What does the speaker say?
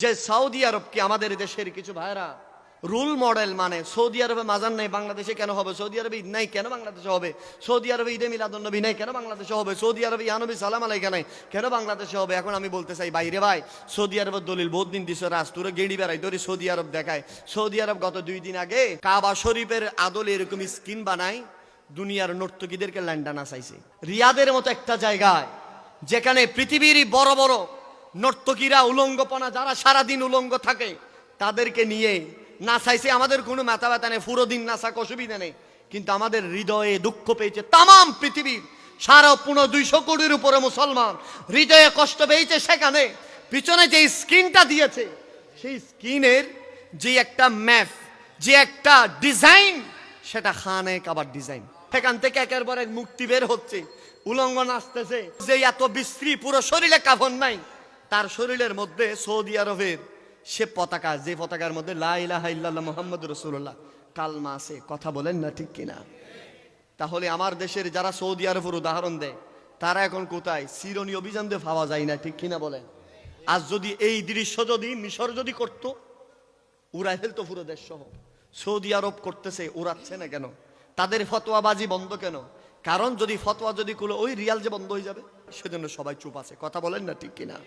যে সৌদি আরব কি আমাদের দেশের কিছু ভাইরা রোল মডেল, মানে সৌদি আরবে মাজার নাই বাংলাদেশে কেন হবে, সৌদি আরবে ঈদ নাই কেন বাংলাদেশে হবে, সৌদি আরবে ঈদে মিলাদুন্নবী নাই কেন বাংলাদেশে হবে, সৌদি আরবে ইয়ানবী সালাম আলাইকা নাই কেন বাংলাদেশে হবে। এখন আমি বলতে চাই বাইরে ভাই, সৌদি আরবের দলিল বহুত দিন দিছে, রাস্তুরে গেড়ি বেড়াই ধরে সৌদি আরব দেখায়। সৌদি আরব গত 2 দিন আগে কাবা শরীফের আদলে এরকম স্কিন বানায় দুনিয়ার নর্তকীদেরকে ল্যান্ডা নাচাইছে। রিয়াদের মতো একটা জায়গায় যেখানে পৃথিবীর বড় বড় নর্তকীরা উলঙ্গপনা, যারা সারাদিন উলঙ্গ থাকে তাদেরকে নিয়ে নাচাইছে। আমাদের কোনো মাথা ব্যথা নেই, পুরো দিন নাচাক অসুবিধা নেই, কিন্তু আমাদের হৃদয়ে দুঃখ পেয়েছে তামাম পৃথিবীর 250 কোটির উপরে মুসলমান হৃদয়ে কষ্ট পেয়েছে। সেখানে পিছনে যে স্কিনটা দিয়েছে সেই স্কিনের যে একটা ম্যাপ, যে একটা ডিজাইন, সেটা খানে কাবার ডিজাইন। সেখান থেকে একের পর এক মুক্তি বের হচ্ছে, উলঙ্গ নাচতেছে। যে এত বিশ্রী, পুরো শরীরে কাফন নাই, তার শরীরের মধ্যে সৌদি আরবের সে পতাকা, যে পতাকার মধ্যে লা ইলাহা ইল্লাল্লাহ মুহাম্মাদুর রাসূলুল্লাহ কালমা আছে। কথা বলেন না ঠিক কিনা? তাহলে আমার দেশের যারা সৌদি আরবের উদাহরণ দেয় তারা এখন কোথায়? সিরনি অভিযান দিয়ে পাওয়া যায় না, ঠিক কিনা বলেন? আজ যদি এই দৃশ্য যদি মিশর যদি করত, উড়াই ফেলতো পুরো দেশ সহ। সৌদি আরব করতেছে, উড়াচ্ছে না কেন? তাদের ফতোয়াবাজি বন্ধ কেন? কারণ যদি ফতোয়া যদি খুলে ওই রিয়াল যে বন্ধ হয়ে যাবে, সেজন্য সবাই চুপ আছে। কথা বলেন না ঠিক কিনা?